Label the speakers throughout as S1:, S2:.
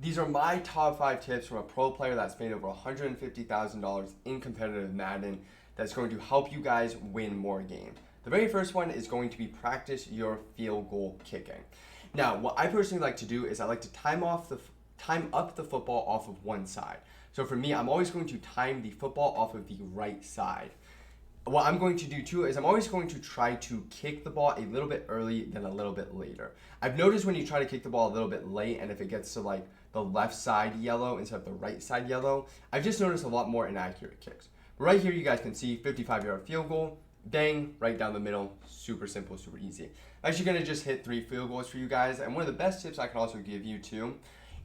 S1: These are my top 5 tips from a pro player that's made over $150,000 in competitive Madden that's going to help you guys win more games. The very first one is going to be practice your field goal kicking. Now, what I personally like to do is I like to time up the football off of one side. So for me, I'm always going to time the football off of the right side. What I'm going to do too is I'm always going to try to kick the ball a little bit early than a little bit later. I've noticed when you try to kick the ball a little bit late and if it gets to like the left side yellow instead of the right side yellow, I've just noticed a lot more inaccurate kicks. But right here you guys can see 55-yard field goal, bang, right down the middle, super simple, super easy. I'm actually going to just hit 3 field goals for you guys, and one of the best tips I can also give you too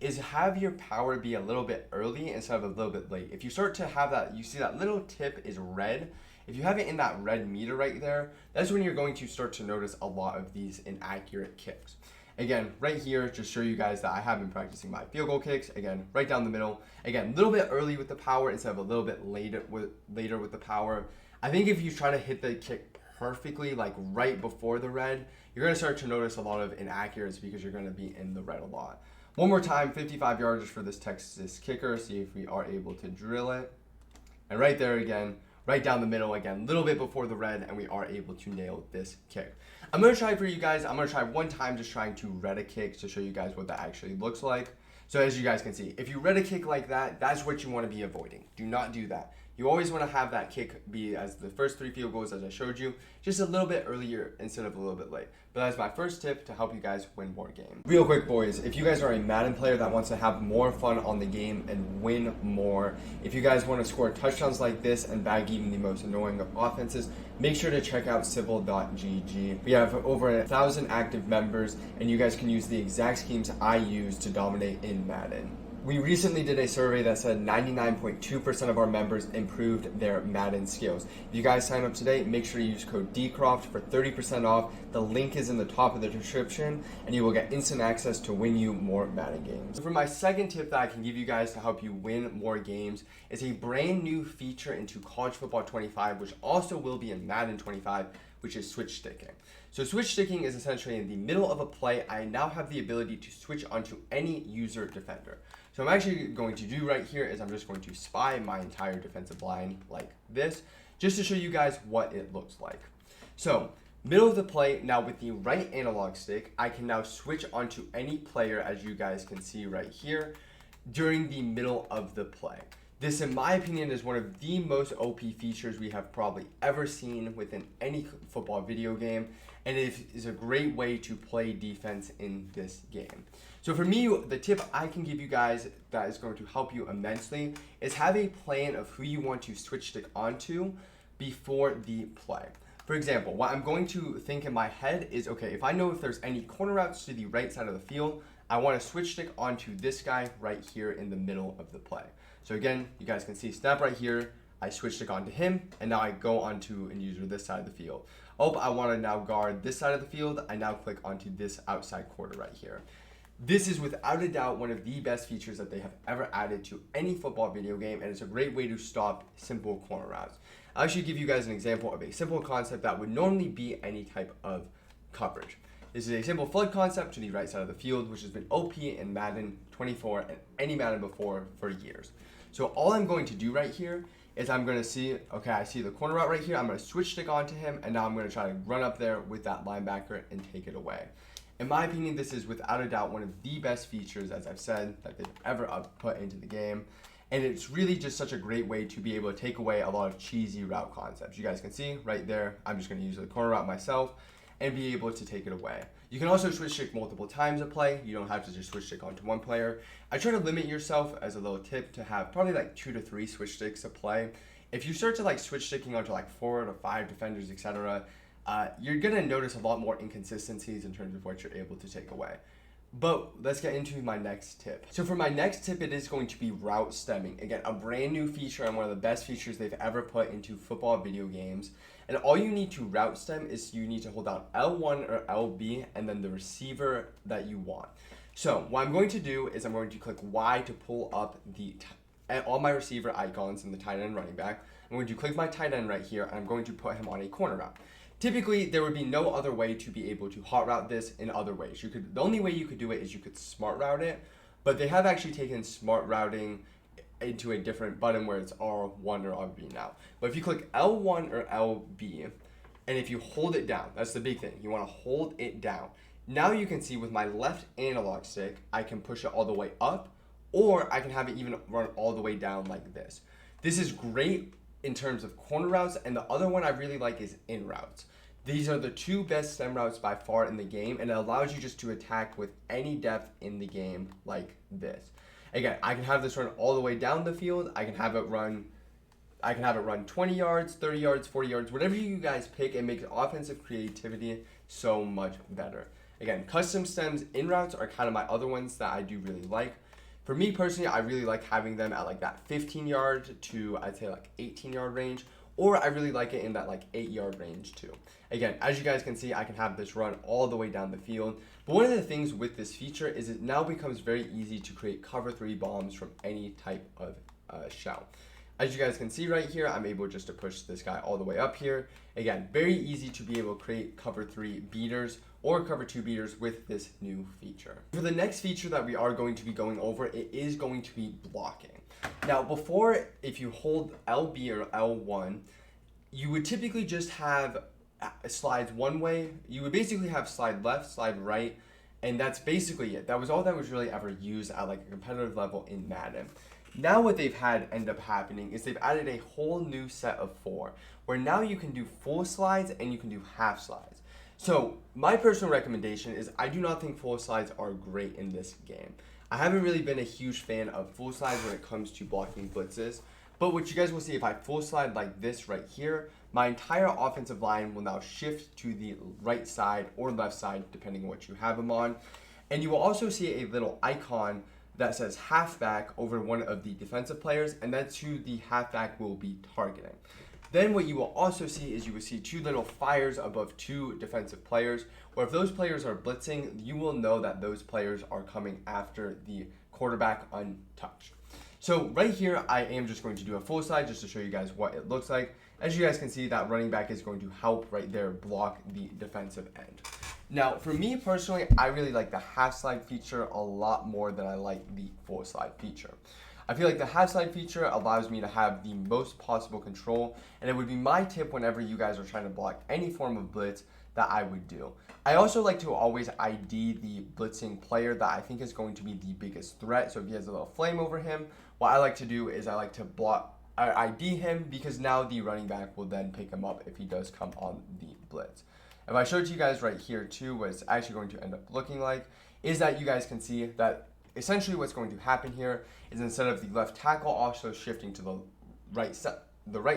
S1: is have your power be a little bit early instead of a little bit late. If you start to have that, you see that little tip is red. If you have it in that red meter right there, that's when you're going to start to notice a lot of these inaccurate kicks. Again, right here, just show you guys that I have been practicing my field goal kicks. Again, right down the middle. Again, a little bit early with the power instead of a little bit later with the power. I think if you try to hit the kick perfectly, like right before the red, you're going to start to notice a lot of inaccuracy because you're going to be in the red a lot. One more time, 55 yards for this Texas kicker. See if we are able to drill it. And right there again, right down the middle again, a little bit before the red, and we are able to nail this kick. I'm going to try for you guys. I'm going to try one time just trying to red a kick to show you guys what that actually looks like. So as you guys can see, if you red a kick like that, that's what you want to be avoiding. Do not do that. You always want to have that kick be as the first 3 field goals as I showed you, just a little bit earlier instead of a little bit late. But that's my first tip to help you guys win more games. Real quick, boys, if you guys are a Madden player that wants to have more fun on the game and win more, if you guys want to score touchdowns like this and bag even the most annoying of offenses, make sure to check out civil.gg. We have over 1,000 active members, and you guys can use the exact schemes I use to dominate in Madden. We recently did a survey that said 99.2% of our members improved their Madden skills. If you guys sign up today, make sure you use code DCROFT for 30% off. The link is in the top of the description, and you will get instant access to win you more Madden games. So for my second tip that I can give you guys to help you win more games is a brand new feature into College Football 25, which also will be in Madden 25, which is switch sticking. So switch sticking is essentially in the middle of a play, I now have the ability to switch onto any user defender. So I'm actually going to do right here is I'm just going to spy my entire defensive line like this, just to show you guys what it looks like. So middle of the play, now with the right analog stick, I can now switch onto any player, as you guys can see right here, during the middle of the play. This, in my opinion, is one of the most OP features we have probably ever seen within any football video game, and it is a great way to play defense in this game. So for me, the tip I can give you guys that is going to help you immensely is have a plan of who you want to switch stick onto before the play. For example, what I'm going to think in my head is, okay, if I know if there's any corner routes to the right side of the field, I want to switch stick onto this guy right here in the middle of the play. So again, you guys can see snap right here, I switch stick onto him, and now I go onto an user this side of the field. Oh, I want to now guard this side of the field, I now click onto this outside quarter right here. This is without a doubt one of the best features that they have ever added to any football video game, and it's a great way to stop simple corner routes. I'll actually give you guys an example of a simple concept that would normally be any type of coverage. This is a simple flood concept to the right side of the field, which has been OP in Madden 24 and any Madden before for years. So all I'm going to do right here is I'm going to see, okay, I see the corner route right here. I'm going to switch stick onto him, and now I'm going to try to run up there with that linebacker and take it away. In my opinion, this is without a doubt one of the best features, as I've said, that they've ever put into the game. And it's really just such a great way to be able to take away a lot of cheesy route concepts. You guys can see right there, I'm just going to use the corner route myself and be able to take it away. You can also switch stick multiple times a play. You don't have to just switch stick onto one player. I try to limit yourself as a little tip to have probably like 2 to 3 switch sticks a play. If you start to like switch sticking onto like 4 to 5 defenders, etc., you're gonna notice a lot more inconsistencies in terms of what you're able to take away. But let's get into my next tip. So for my next tip, it is going to be route stemming. Again, a brand new feature and one of the best features they've ever put into football video games. And all you need to route stem is you need to hold down L1 or LB and then the receiver that you want. So what I'm going to do is I'm going to click Y to pull up all my receiver icons in the tight end running back. I'm going to click my tight end right here and I'm going to put him on a corner route. Typically, there would be no other way to be able to hot route this in other ways. The only way you could do it is you could smart route it, but they have actually taken smart routing into a different button where it's R1 or RB now. But if you click L1 or LB, and if you hold it down, that's the big thing. You want to hold it down. Now you can see with my left analog stick, I can push it all the way up, or I can have it even run all the way down like this. This is great in terms of corner routes, and the other one I really like is in routes. These are the two best stem routes by far in the game, and it allows you just to attack with any depth in the game like this. Again, I can have this run all the way down the field. I can have it run 20 yards, 30 yards, 40 yards, whatever you guys pick, and make offensive creativity so much better. Again, custom stems in routes are kind of my other ones that I do really like. For me personally, I really like having them at like that 15 yard to I'd say like 18 yard range, or I really like it in that like 8 yard range too. Again, as you guys can see, I can have this run all the way down the field. But one of the things with this feature is it now becomes very easy to create cover 3 bombs from any type of shell. As you guys can see right here, I'm able just to push this guy all the way up here. Again, very easy to be able to create cover 3 beaters or cover 2 beaters with this new feature. For the next feature that we are going to be going over, it is going to be blocking. Now before, if you hold LB or L1, you would typically just have slides one way. You would basically have slide left, slide right, and that's basically it. That was all that was really ever used at like a competitive level in Madden. Now what they've had end up happening is they've added a whole new set of 4, where now you can do full slides and you can do half slides. So my personal recommendation is I do not think full slides are great in this game. I haven't really been a huge fan of full slides when it comes to blocking blitzes, but what you guys will see, if I full slide like this right here, my entire offensive line will now shift to the right side or left side, depending on what you have them on. And you will also see a little icon that says halfback over one of the defensive players, and that's who the halfback will be targeting. Then what you will also see is you will see 2 little fires above 2 defensive players, where if those players are blitzing, you will know that those players are coming after the quarterback untouched. So right here, I am just going to do a full slide just to show you guys what it looks like. As you guys can see, that running back is going to help right there block the defensive end. Now, for me personally, I really like the half slide feature a lot more than I like the full slide feature. I feel like the half slide feature allows me to have the most possible control, and it would be my tip whenever you guys are trying to block any form of blitz that I would do. I also like to always ID the blitzing player that I think is going to be the biggest threat. So if he has a little flame over him, what I like to do is I like to ID him, because now the running back will then pick him up if he does come on the blitz. If I showed you guys right here too, what it's actually going to end up looking like is that you guys can see that essentially what's going to happen here is instead of the left tackle also shifting to the right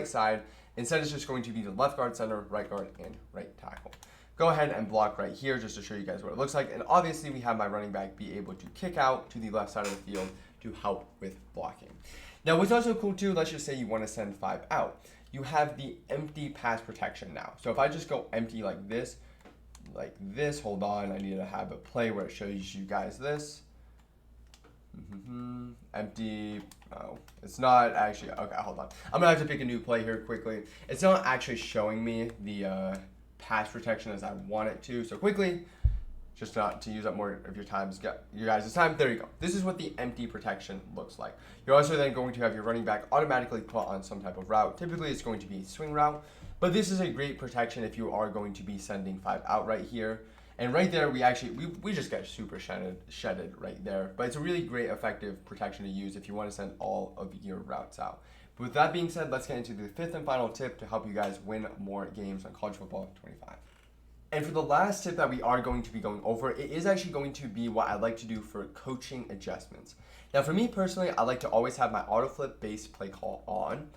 S1: side, instead it's just going to be the left guard, center, right guard, and right tackle. Go ahead and block right here just to show you guys what it looks like. And obviously we have my running back be able to kick out to the left side of the field to help with blocking. Now what's also cool too, let's just say you want to send 5 out. You have the empty pass protection now. So if I just go empty like this, hold on, I need to have a play where it shows you guys this. Empty, oh, it's not actually, okay, hold on. I'm gonna have to pick a new play here quickly. It's not actually showing me the pass protection as I want it to. So quickly, just not to use up more of your time, you guys' time, there you go. This is what the empty protection looks like. You're also then going to have your running back automatically put on some type of route. Typically it's going to be swing route, but this is a great protection if you are going to be sending 5 out right here. And right there, we just get super shedded right there. But it's a really great, effective protection to use if you want to send all of your routes out. But with that being said, let's get into the 5th and final tip to help you guys win more games on College Football 25. And for the last tip that we are going to be going over, it is actually going to be what I like to do for coaching adjustments. Now for me personally, I like to always have my auto flip based play call on.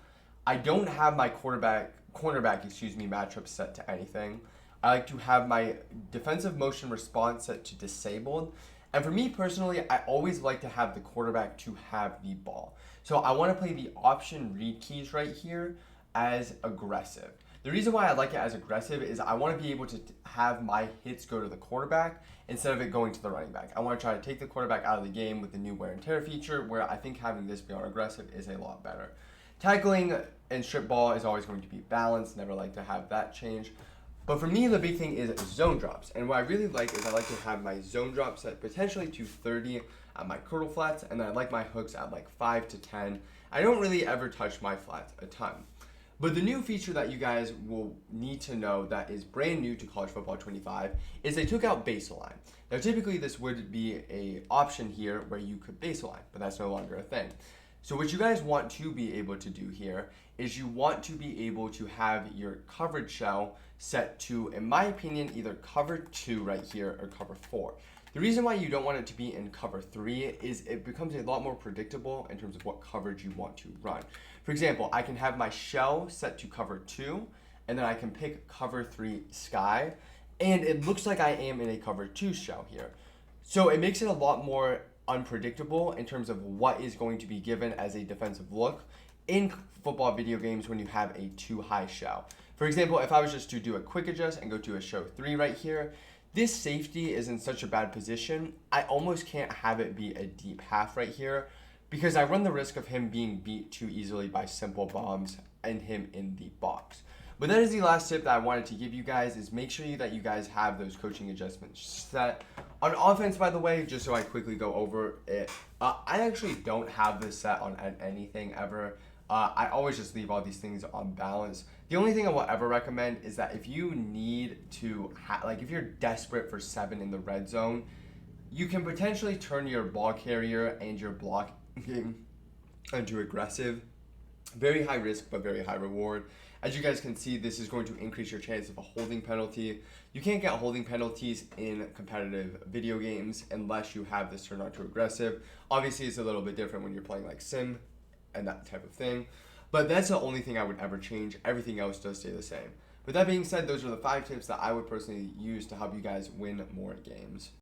S1: I don't have my cornerback matchup set to anything. I like to have my defensive motion response set to disabled. And for me personally, I always like to have the quarterback to have the ball. So I want to play the option read keys right here as aggressive. The reason why I like it as aggressive is I want to be able to have my hits go to the quarterback instead of it going to the running back. I want to try to take the quarterback out of the game with the new wear and tear feature, where I think having this be on aggressive is a lot better. Tackling and strip ball is always going to be balanced. Never like to have that change. But for me, the big thing is zone drops. And what I really like is I like to have my zone drop set potentially to 30. at my curl flats, and then I like my hooks at like 5 to 10. I don't really ever touch my flats a ton. But the new feature that you guys will need to know that is brand new to College Football 25 is they took out baseline. Now typically this would be a option here where you could baseline, but that's no longer a thing. So what you guys want to be able to do here is you want to be able to have your coverage shell set to, in my opinion, either cover 2 right here or cover 4. The reason why you don't want it to be in cover 3 is it becomes a lot more predictable in terms of what coverage you want to run. For example, I can have my shell set to cover 2, and then I can pick cover 3 sky, and it looks like I am in a cover 2 shell here. So it makes it a lot more unpredictable in terms of what is going to be given as a defensive look in football video games when you have a too high shell. For example, if I was just to do a quick adjust and go to a show 3 right here, this safety is in such a bad position, I almost can't have it be a deep half right here because I run the risk of him being beat too easily by simple bombs and him in the box. But that is the last tip that I wanted to give you guys, is make sure that you guys have those coaching adjustments set. On offense, by the way, just so I quickly go over it, I actually don't have this set on anything ever. I always just leave all these things on balance. The only thing I will ever recommend is that if you need to, like if you're desperate for 7 in the red zone, you can potentially turn your ball carrier and your blocking into aggressive. Very high risk, but very high reward. As you guys can see, this is going to increase your chance of a holding penalty. You can't get holding penalties in competitive video games unless you have this turned on to aggressive. Obviously, it's a little bit different when you're playing like Sim and that type of thing. But that's the only thing I would ever change. Everything else does stay the same. With that being said, those are the 5 tips that I would personally use to help you guys win more games.